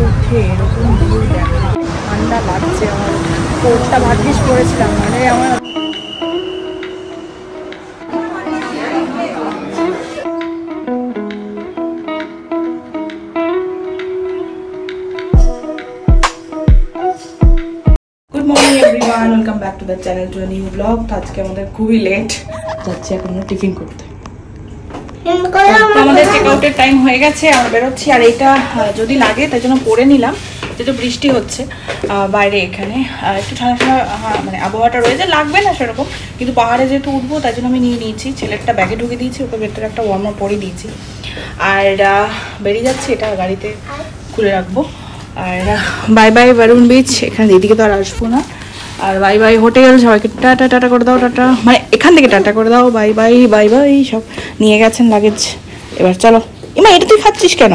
উঠে এরকম ভিউ দেখা, ঠান্ডা লাগছে। আমার কোটটা ভাগ্যিস পরেছিলাম, মানে আমার welcome back to the channel to new blog. তো আজকে আমাদের খুবই লেট, যাচ্ছি এখন আমরা টিফিন করতে। আমাদের চেক আউটের টাইম হয়ে গেছে, আমরা বেরোচ্ছি। আর এইটা যদি লাগে তাই জন্য পরে নিলাম, যেহেতু বৃষ্টি হচ্ছে বাইরে। এখানে একটু ঠান্ডা ঠান্ডা মানে আবহাওয়াটা রয়েছে, লাগবে না সেরকম, কিন্তু পাহাড়ে যেহেতু উঠবো তাই জন্য আমি নিয়ে নিয়েছি। ছেলেরটা ব্যাগে ঢুকে দিয়েছি, ওকে ভেতরে একটা ওয়ার্মার পরে দিয়েছি। আর বেরিয়ে যাচ্ছি, এটা গাড়িতে খুলে রাখবো। আর বাই বাই বারুন বিচ, এখানে এদিকে তো আর আসবো না। আর বাই বাই হোটেল, সবাইকে টাটা টাটা করে দাও, টাটা মানে এখান থেকে টাটা করে দাও, বাই বাই বাই বাই। সব নিয়ে গেছেন লাগেজ, এবার চলো। এমা এটা তুই খাচ্ছিস কেন?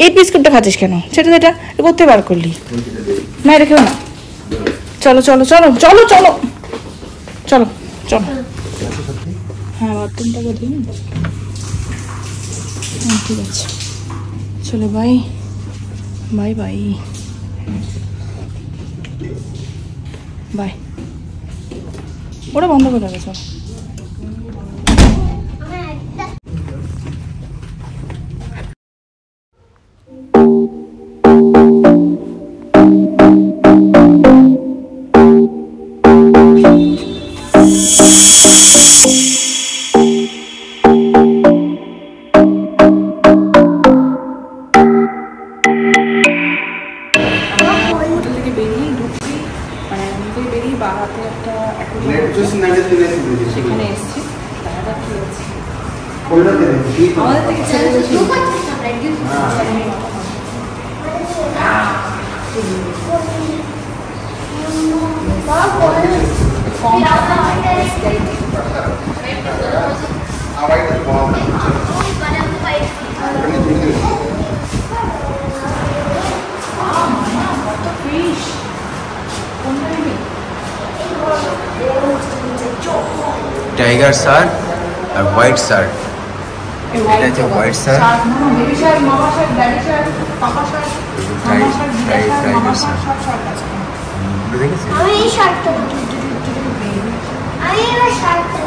এই বিস্কুটটা খাচ্ছিস কেন? সেটা এটা করতে বার করলি না, এটা খেও না। চলো চলো চলো চলো চলো চলো চলো। হ্যাঁ বাথরুমটা করে দিন, ঠিক আছে চলো, বাই বাই বাই বাই। ওটা বন্ধ করে দেবে, চল। সেখানে এসছি, আমাদের থেকে টাইগার শার্ট আর হোয়াইট শার্ট। এটা হচ্ছে হোয়াইট শার্ট, বেবি শার্ট, মামা শার্ট, ড্যাডি শার্ট, পাপা শার্ট, মামা শার্ট, দিদা শার্ট, মামা শার্ট, সব শার্ট আছে। দেখেছেন? আমি এই শার্টটা আমি এই শার্টটা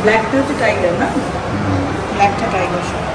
ব্ল্যাকটা হচ্ছে টাইগার না, ব্ল্যাকটা টাইগার শার্ট।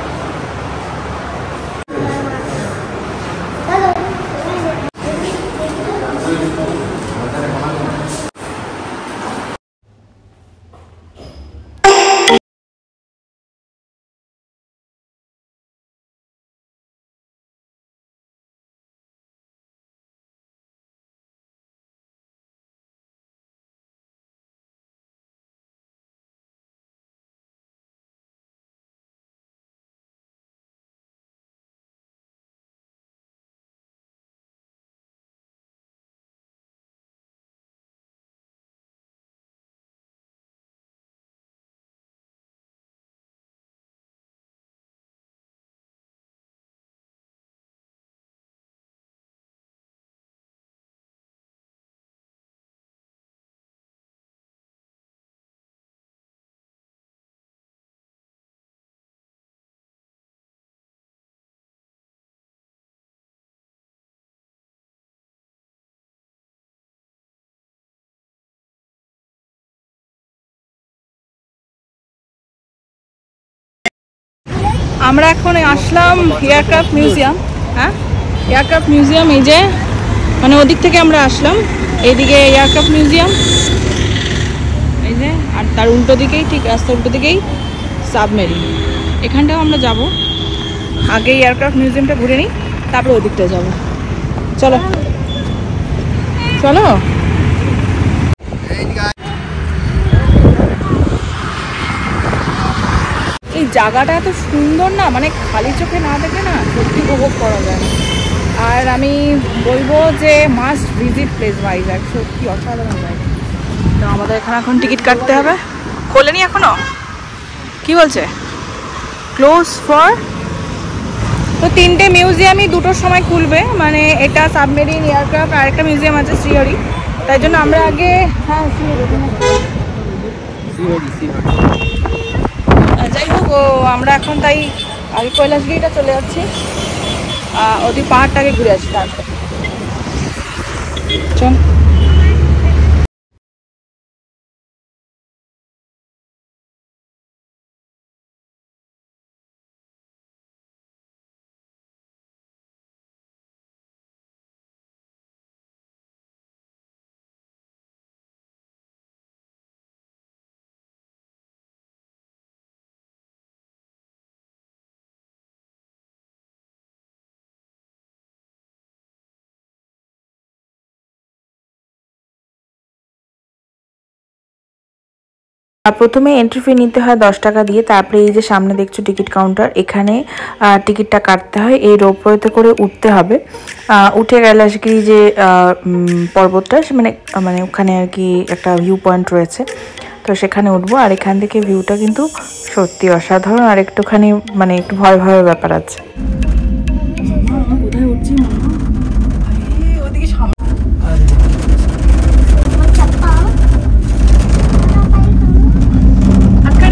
আমরা এখন আসলাম এয়ারক্রাফট মিউজিয়াম। হ্যাঁ, এয়ারক্রাফট মিউজিয়াম এই যে, মানে ওদিক থেকে আমরা আসলাম, এইদিকে এয়ারক্রাফট মিউজিয়াম এই যে, আর তার উল্টো দিকেই, ঠিক রাস্তার উল্টো দিকেই সাবমেরিন। এখানটাও আমরা যাব, আগে এয়ারক্রাফট মিউজিয়ামটা ঘুরে নিই, তারপরে ওদিকটা যাব। চলো চলো। এই জায়গাটা এত সুন্দর না, মানে খালি চোখে না দেখলে না সত্যি উপভোগ করা যায় না। আর আমি বলবো যে মাস্ট ভিজিট প্লেস ভাইজ্যাক, সত্যি অসাধারণ জায়গা। তো আমাদের এখানে এখন টিকিট কাটতে হবে, খোলেনি এখনো, কি বলছে ক্লোজ ফর। তো তিনটে মিউজিয়ামই দুটোর সময় খুলবে, মানে এটা সাবমেরিন, এয়ারক্রাফট, আর একটা মিউজিয়াম আছে শ্রীহরি। তাই জন্য আমরা আগে, হ্যাঁ যাই হোক আমরা এখন তাই আগে কৈলাসগিরিটা চলে যাচ্ছি, ওদিক পাহাড়টাকে ঘুরে আসি তারপর। চল। প্রথমে এন্ট্রি ফি নিতে হয় 10 টাকা দিয়ে। তারপরে এই যে সামনে দেখছো টিকিট কাউন্টার, এখানে টিকিটটা কাটতে হয়। এই রোপওয়েতে করে উঠতে হবে। উঠে কৈলাসগিরি যে পর্বতটা, মানে মানে ওখানে আর কি একটা ভিউ পয়েন্ট রয়েছে, তো সেখানে উঠবো। আর এখান থেকে ভিউটা কিন্তু সত্যি অসাধারণ, আর একটুখানি মানে একটু ভয় ভয়ের ব্যাপার আছে। কোথায় উঠছি ওদিকে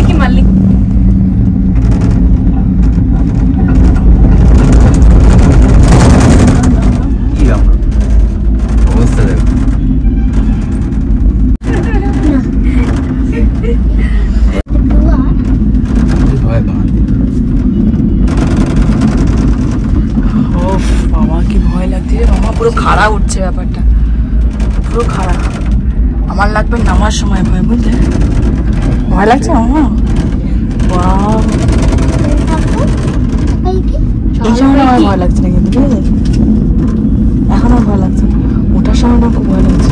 কি মারলি? অবস্থা দেখো। বাবা কি ভয় লাগছে রে মামা, পুরো খাড়া উঠছে ব্যাপারটা, পুরো খাড়া। আমার লাগবে নামার সময় ভয়, বুঝলে? ভয় লাগছে মামা। বাহ, এই সময় আমার ভয় লাগছে না কিন্তু, ঠিক আছে? এখন আর ভয় লাগছে না, ওঠার সময় না খুব ভয় লাগছে।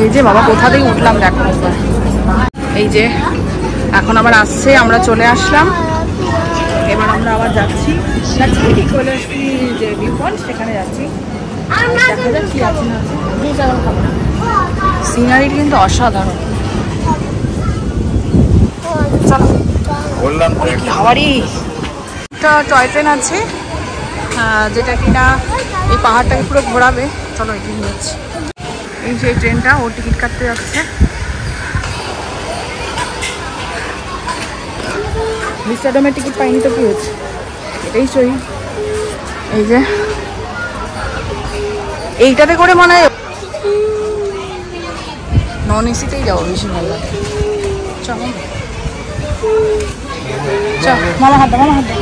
এই যে বাবা কোথা থেকে উঠলাম দেখো, এই যে এখন আবার আসছে, আমরা চলে আসলাম। এবার আমরা আবার যাচ্ছি কৈলাসগিরি যে ভিউ পয়েন্ট, সেখানে যাচ্ছি। দেখা যাক কি আছে না। সিনারি কিন্তু অসাধারণ। বললাম তো কি হাওয়ারি। একটা টয় ট্রেন আছে যেটা কিনা এই পাহাড়টাকে পুরো ঘোরাবে। চলো এগিয়ে যাচ্ছি। এই যে ট্রেনটা, ও টিকিট কাটতে যাচ্ছে। ভিস্টাডোমের টিকিট পাইনি তো কি হচ্ছে, এটাই সই। এই যে এইটাতে করে মনে হয় নন এসিতেই যাবো, বেশি ভালো লাগে। চলো চল, মামা হাত দাও, মামা হাত দাও।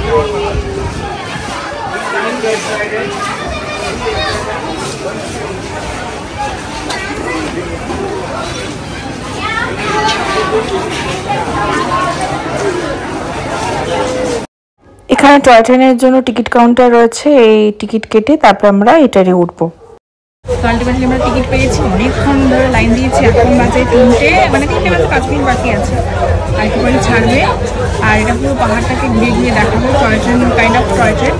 এখানে টয় ট্রেনের জন্য টিকিট কাউন্টার রয়েছে, এই টিকিট কেটে তারপর আমরা এটারে উঠবো। আলটিমেটলি আমরা টিকিট পেয়েছি, অনেকক্ষণ ধরে লাইন দিয়েছি। এখন বাজে 3টে, মানে 3টে বাজে 5 মিনিট বাকি আছে, আর একটু পরে ছাড়বে। আর এটা পুরো পাহাড়টাকে ঘুরে ঘুরে দেখাবো। Toy train, kind of toy train.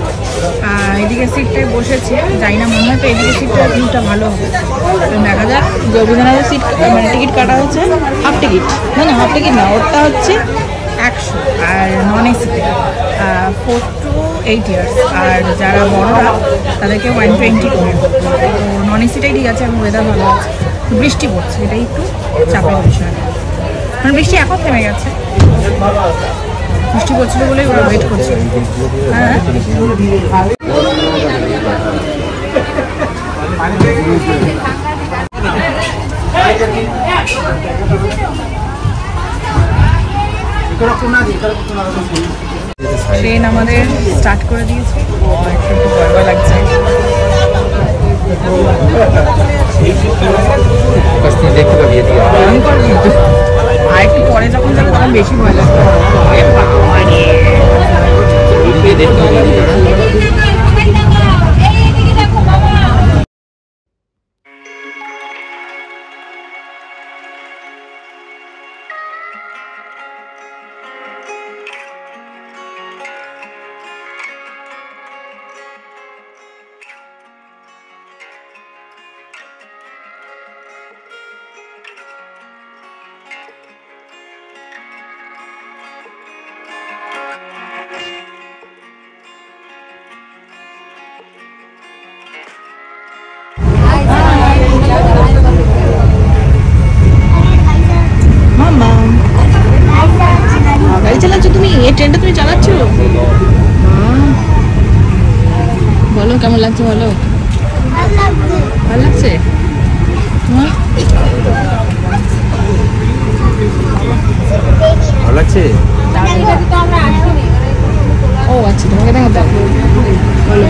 এদিকে সিটটায় বসেছে, যাই না, মনে হয় তো এদিকে সিটটা ভিউটা ভালো হবে। দেখা যাক। গোবিন্দনাথের সিট মানে টিকিট কাটা হচ্ছে হাফ টিকিট, না হাফ টিকিট না, ওরটা হচ্ছে 100, আর নন এসিতে 4 to 8 ইয়ার্স, আর যারা বড়রা তাদেরকে 120 করে। তো নন এসিটাই ঠিক আছে, এখন ওয়েদার ভালো আছে, বৃষ্টি পড়ছে, এটাই একটু চাপের বিষয়। মানে বৃষ্টি এখন থেমে গেছে, বৃষ্টি পড়ছিল বলেই ওরা ওয়েট করছে। হ্যাঁ ট্রেন আমাদের স্টার্ট করে দিয়েছে, একটু একটু ভয় ভয় লাগছে। ভয়ঙ্কর কিন্তু, আর একটু পরে যখন যাবো তখন বেশি ভয় লাগবে। এই ট্রেনটা তুমি চালাচ্ছো? বলো কেমন লাগছে, বলো। ভালো লাগছে তোমার? ভালো লাগছে। ও আচ্ছা, তোমাকে দেখাতে হবে। বলো।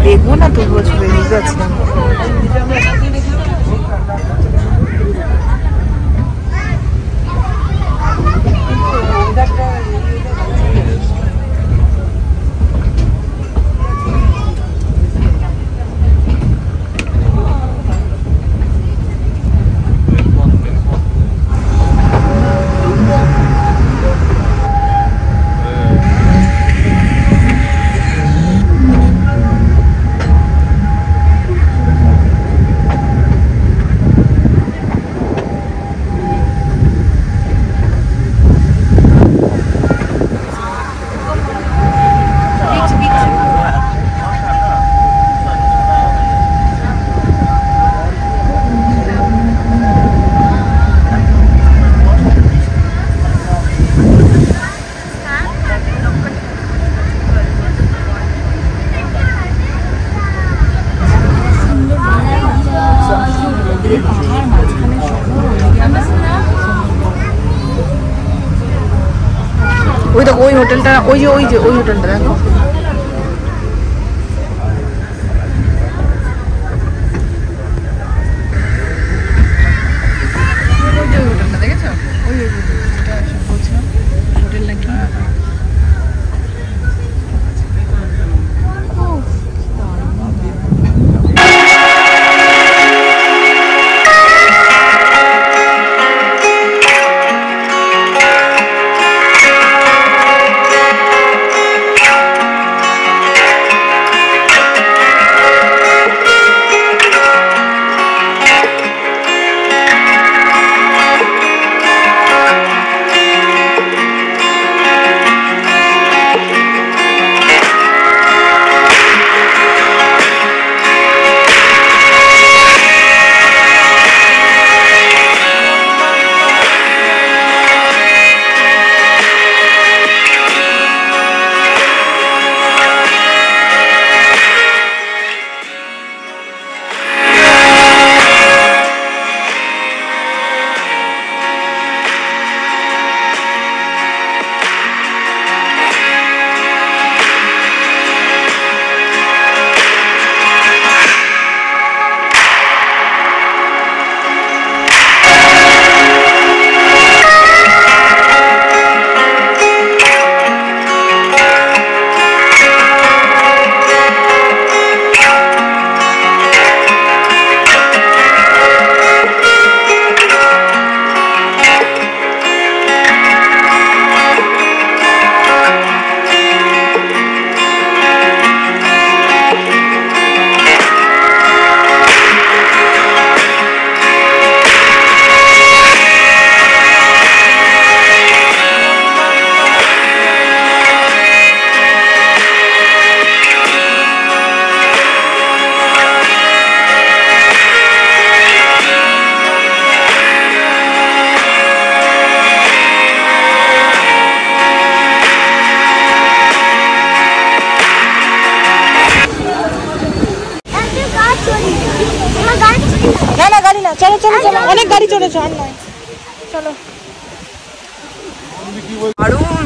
দেখবো না তুলবো ছবি, বুঝতে পারছি না। ওই দেখো ওই হোটেলটা, ওই যে ওই হোটেলটা দেখো। হোটেলটা দেখেছো? ওই বলছিলাম হোটেল নাকি। চলো চলো, অনেক গাড়ি চলেছে, আর নয়, চলো। দারুণ।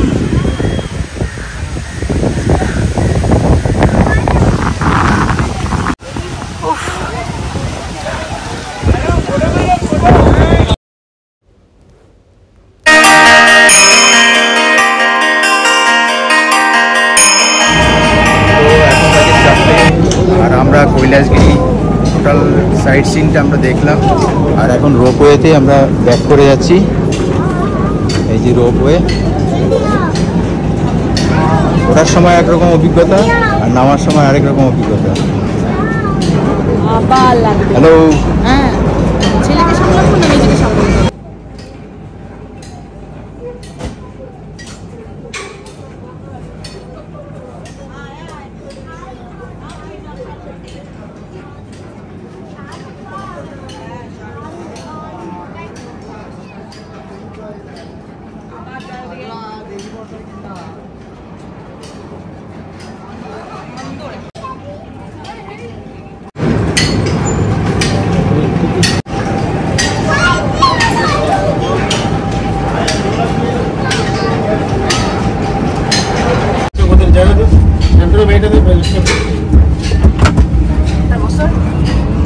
আর আমরা কৈলাসগিরি টোটাল সাইট সিনটা আমরা দেখলাম, আর এখন রোপওয়েতে আমরা ব্যাক করে যাচ্ছি। এই যে রোপওয়ে, ওঠার সময় একরকম অভিজ্ঞতা আর নামার সময় আরেক রকম অভিজ্ঞতা। হ্যালো, হ্যাঁ, ছেলেকে সামলাবো না নিজেকে সামলাবো?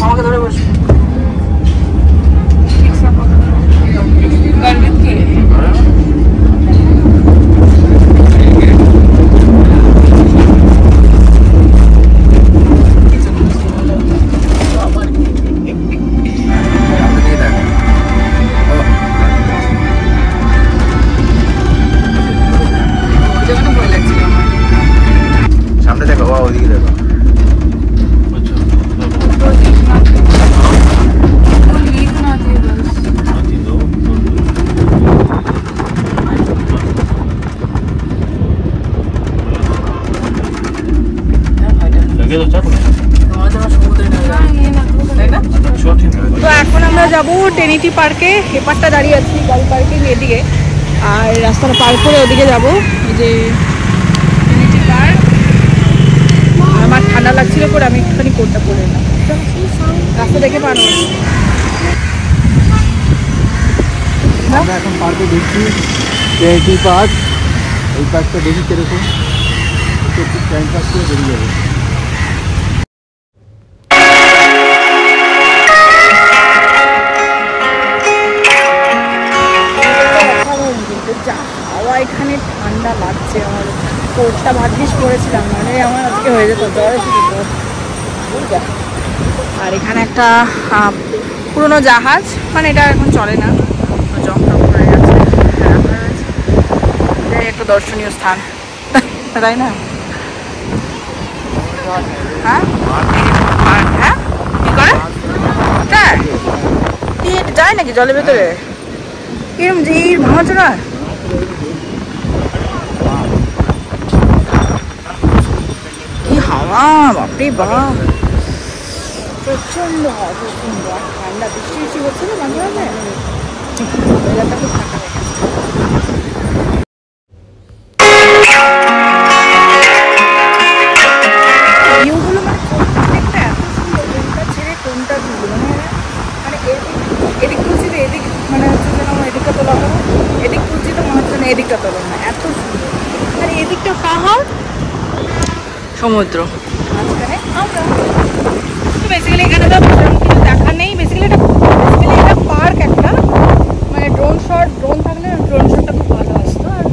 আমাকে ধরে বসো। সামনে দেখো, ওদিকে দেখো। তো এখন আমরা যাবো টেনিটি পার্কে, এপারটা দাঁড়িয়ে আছি গাড়ি পার্কিং এদিকে, আর রাস্তাটা পার করে ওদিকে যাবো। এই যে টেনিটি পার্ক। আমার ঠান্ডা লাগছিল করে আমি একটুখানি কোটটা পরে এলাম, রাস্তা দেখে পার হবো। আমরা এখন পার্কে দেখছি টেনিটি পার্ক। এই পার্কটা দেখি কিরকম, একটু টাইম পাস করে বেরিয়ে যাবে। হাওয়া এখানে ঠান্ডা লাগছে, আমার কোটটা ভাগ্যিস পরেছিলাম, মানে আমার আজকে হয়ে যেত, জ্বর এসে যেত। আর এখানে একটা পুরোনো জাহাজ, মানে এটা এখন চলে না, জংটং করে গেছে, এটাই একটা দর্শনীয় স্থান, তাই না? হ্যাঁ হ্যাঁ, কি করে যায় নাকি জলের ভেতরে? কিরম যে ভাঙাচোরা, কি হাওয়া, বাপরে বাপ, প্রচন্ড হাওয়া, প্রচন্ড। আর ঠান্ডা, বৃষ্টি বৃষ্টি হচ্ছে না মাঝে মাঝে, ওয়েদারটা খুব ঠান্ডা হয়ে গেছে। ভিউগুলো মানে প্রত্যেকটা এত সুন্দর, কোনটা ছেড়ে কোনটা তুলবো, মানে এদিক তুলছি তো এদিক, মানে হচ্ছে যেন আমার এদিকটা তোলা হলো, এদিক তুলছি তো মনে হচ্ছে না এদিকটা তোলা না, এত সুন্দর। মানে এদিকটা পাহাড়, সমুদ্র, মাঝখানে আমরা। তো বেসিক্যালি এখানে তো কিছু দেখা নেই, বেসিক্যালি এটা পার্ক একটা, মানে ড্রোন থাকলে ড্রোন শটটা খুব ভালো আসতো, আর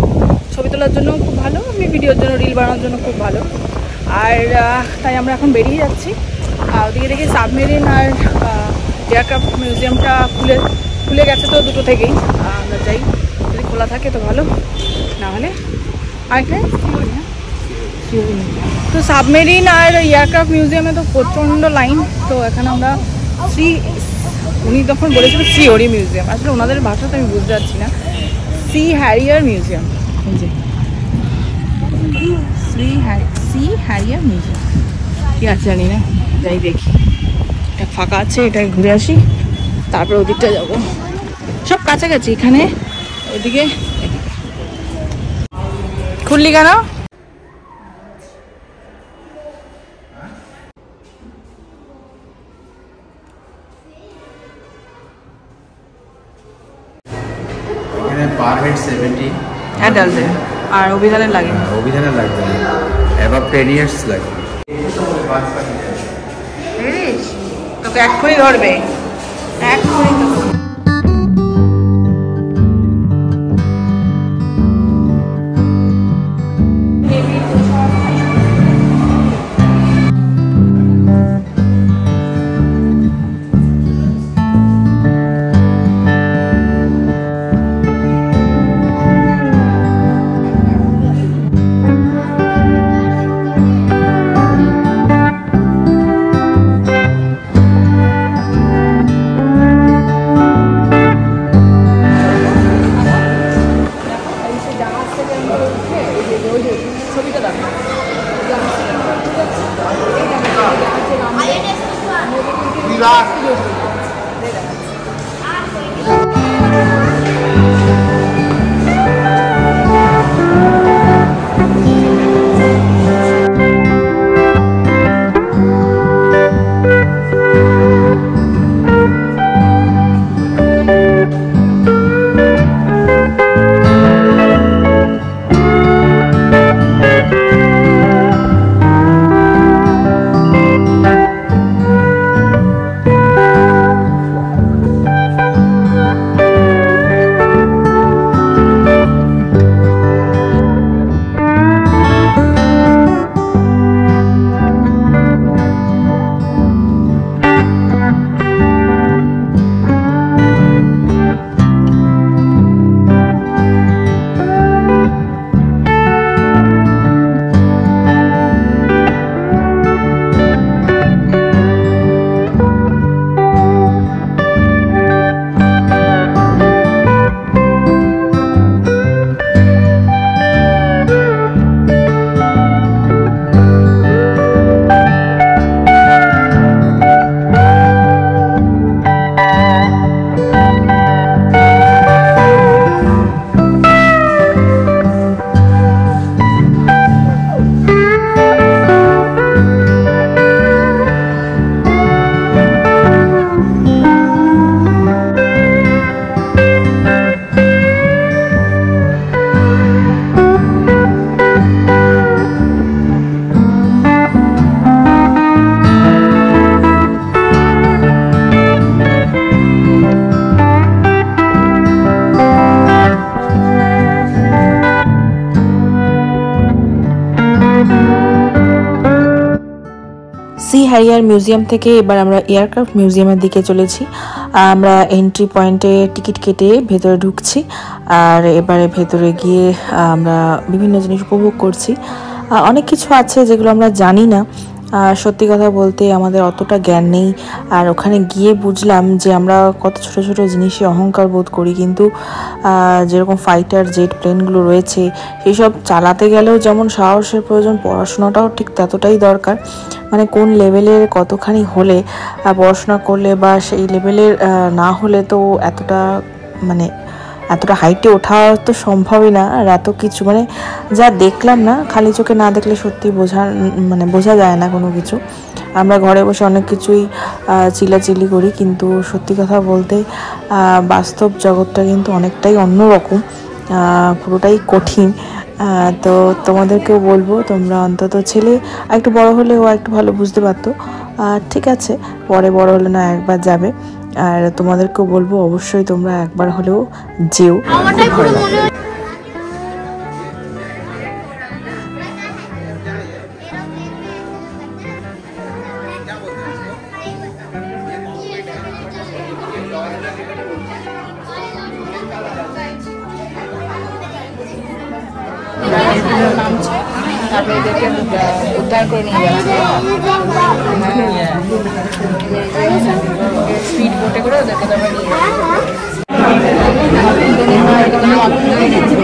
ছবি তোলার জন্য খুব ভালো, আমি ভিডিওর জন্য রিল বানানোর জন্য খুব ভালো। আর তাই আমরা এখন বেরিয়ে যাচ্ছি। ওদিকে দেখি সাবমেরিন আর এয়ারক্রাফট মিউজিয়ামটা খুলে গেছে তো, দুটো থেকেই আমরা যাই, যদি খোলা থাকে তো ভালো, না হলে আরেকটা তো সাবমেরিন আর এয়ারক্রাফট মিউজিয়ামে তো প্রচণ্ড লাইন। তো এখানে আমরা উনি তখন বলেছিল সি ওরি মিউজিয়াম, আসলে ওনাদের ভাষা তো আমি বুঝতে পারছি না, সি হ্যারিয়ার মিউজিয়াম, এই যে সি হ্যারিয়ার মিউজিয়াম, কি আছে জানি না, যাই দেখি। এটা ফাঁকা আছে, এটাই ঘুরে আসি, তারপর ওদিকটা যাবো। সব কাছাকাছি, এখানে ওদিকে খুললি কেন? অ্যাডাল্টের, আর অভিধানের লাগে না। অভিধানের লাগবে না, অ্যাবাভ 10 ইয়ার্স লাগে। তোকে এক্ষুনি ধরবে, এক্ষুনি তোকে। সি হ্যারিয়ার মিউজিয়াম থেকে এবার আমরা এয়ারক্রাফট মিউজিয়ামের দিকে চলেছি। আমরা এন্ট্রি পয়েন্টে টিকিট কেটে ভেতরে ঢুকছি, আর এবারে ভেতরে গিয়ে আমরা বিভিন্ন জিনিস উপভোগ করছি। অনেক কিছু আছে যেগুলো আমরা জানি না, সত্যি কথা বলতে আমাদের অতটা জ্ঞান নেই। আর ওখানে গিয়ে বুঝলাম যে আমরা কত ছোট ছোট জিনিসে অহংকার বোধ করি, কিন্তু যেরকম ফাইটার জেট প্লেনগুলো রয়েছে সেসব চালাতে গেলেও যেমন সাহসের প্রয়োজন, পড়াশোনাটাও ঠিক ততটাই দরকার। মানে কোন লেভেলের কতখানি হলে পড়াশোনা করলে বা সেই লেভেলের না হলে তো এতটা হাইটে ওঠা তো সম্ভবই না। আর এত কিছু যা দেখলাম না, খালি চোখে না দেখলে সত্যি বোঝা যায় না কোনো কিছু। আমরা ঘরে বসে অনেক কিছুই চিল্লাচিল্লি করি, কিন্তু সত্যি কথা বলতে বাস্তব জগৎটা কিন্তু অনেকটাই অন্যরকম, পুরোটাই কঠিন। তো তোমাদেরকেও বলবো, তোমরা অন্তত ছেলে একটু বড় হলে ও একটু ভালো বুঝতে পারতো। ঠিক আছে, পরে বড় হলে না একবার যাবে। আর তোমাদেরকেও বলবো অবশ্যই তোমরা একবার হলেও যেও, ভালো লাগবে। তারপরে এদেরকে উদ্ধার করে নিয়ে যাচ্ছে স্পিড বোটে করে, ওদেরকে তারপর নিয়ে যাচ্ছে।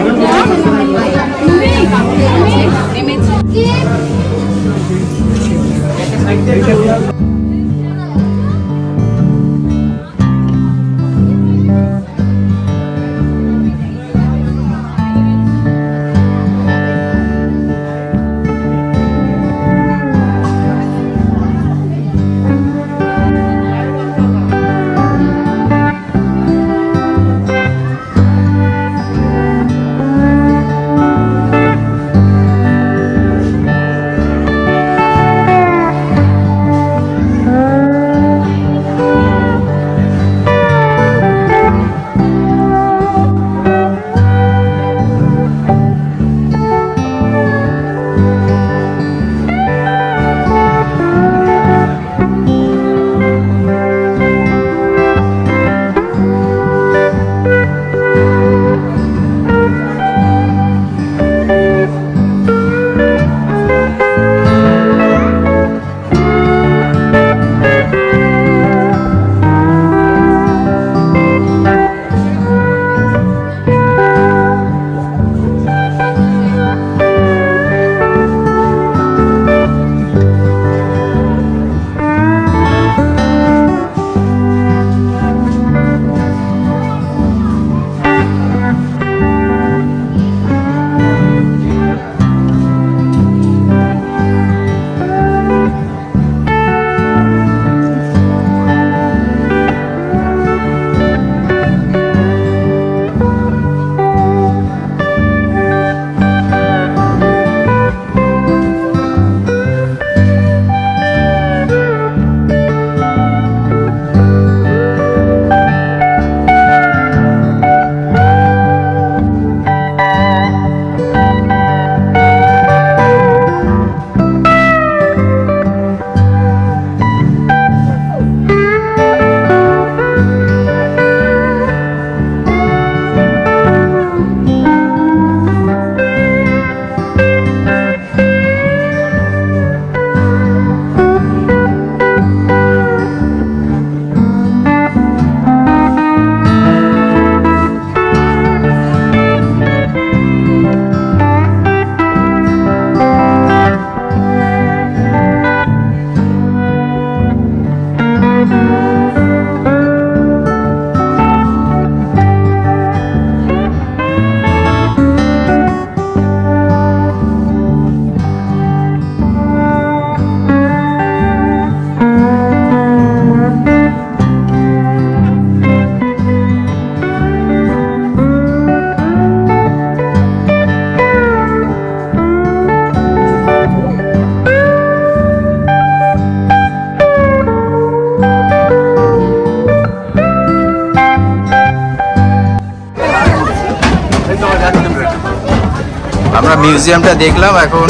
মিউজিয়ামটা দেখলাম, এখন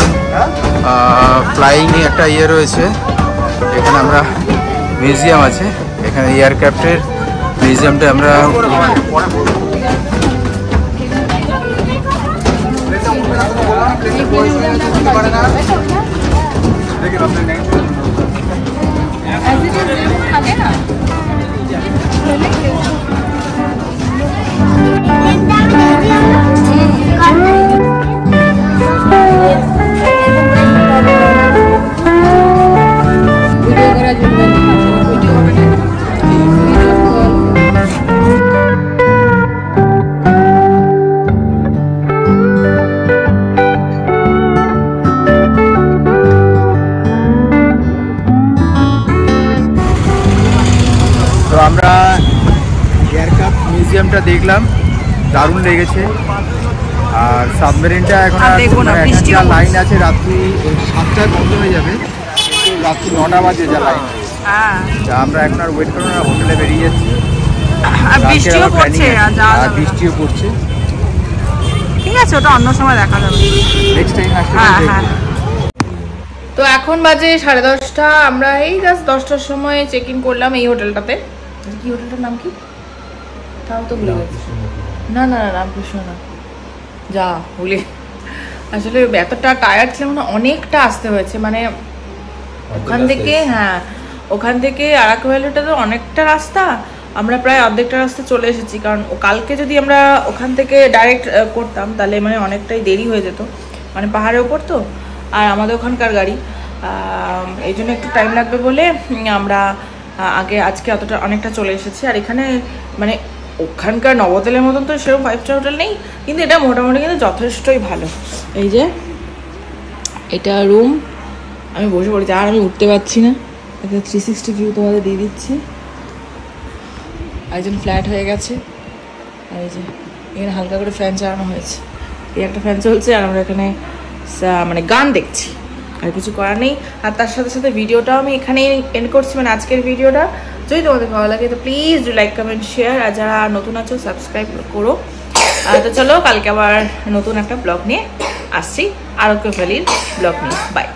ফ্লাইং একটা ইয়ে রয়েছে এখানে, আমরা মিউজিয়াম আছে এখানে, এয়ারক্রাফটের মিউজিয়ামটা আমরা আমরা এয়ারক্রাফট মিউজিয়ামটা দেখলাম, দারুণ লেগেছে। আর সাবমেরিনটা এখন লাইন আছে, রাত্রি 7টায় বন্ধ হয়ে যাবে, রাত্রি 9টা বাজে যা লাইন। আমরা এখন আর ওয়েট করবো না, হোটেলে বেরিয়ে যাচ্ছি। আর বৃষ্টিও পড়ছে, ঠিক আছে, ওটা অন্য সময় দেখা যাবে, নেক্সট টাইম আসলে। তো এখন বাজে 10:30, আমরা এই জাস্ট 10টার সময় চেক ইন করলাম এই হোটেলটাতে। কি হোটেলটার নাম কি তাও তো ভুলে গেছি। না না না, রামকৃষ্ণ না, যা ভুলে, আসলে এতটা টায়ার্ড ছিলাম না, অনেকটা আসতে হয়েছে, মানে ওখান থেকে, হ্যাঁ ওখান থেকে আরাকু ভ্যালিটা তো অনেকটা রাস্তা, আমরা প্রায় অর্ধেকটা রাস্তা চলে এসেছি। কারণ কালকে যদি আমরা ওখান থেকে ডাইরেক্ট করতাম তাহলে মানে অনেকটাই দেরি হয়ে যেত, মানে পাহাড়ের ওপর তো, আর আমাদের ওখানকার গাড়ি, এই জন্য একটু টাইম লাগবে বলে আমরা আজকে অনেকটা চলে এসেছি। আর এখানে মানে ওখানকার নবতেলের মতন তো সেরকম 5 স্টার হোটেল নেই, কিন্তু এটা মোটামুটি কিন্তু যথেষ্টই ভালো। এই যে এটা রুম, আমি বসে পড়েছি, আর আমি উঠতে পারছি না, একটা 360 ভিউ তোমাদের দিয়ে দিচ্ছি। একজন ফ্ল্যাট হয়ে গেছে, আর এই যে এখানে হালকা করে ফ্যান চালানো হয়েছে, এই একটা ফ্যান চলছে, আর আমরা এখানে মানে গান দেখছি, আর কিছু করার নেই। আর তার সাথে সাথে ভিডিওটাও আমি এখানেই এন্ড করছি, মানে আজকের ভিডিওটা। যদি তোমাদের ভালো লাগে তো please do like, comment, share, আর যারা নতুন আছো সাবস্ক্রাইব করো। তো চলো, কালকে আবার নতুন একটা ব্লগ নিয়ে আসছি, আরাকু ভ্যালির ব্লগ নিয়ে। বাই।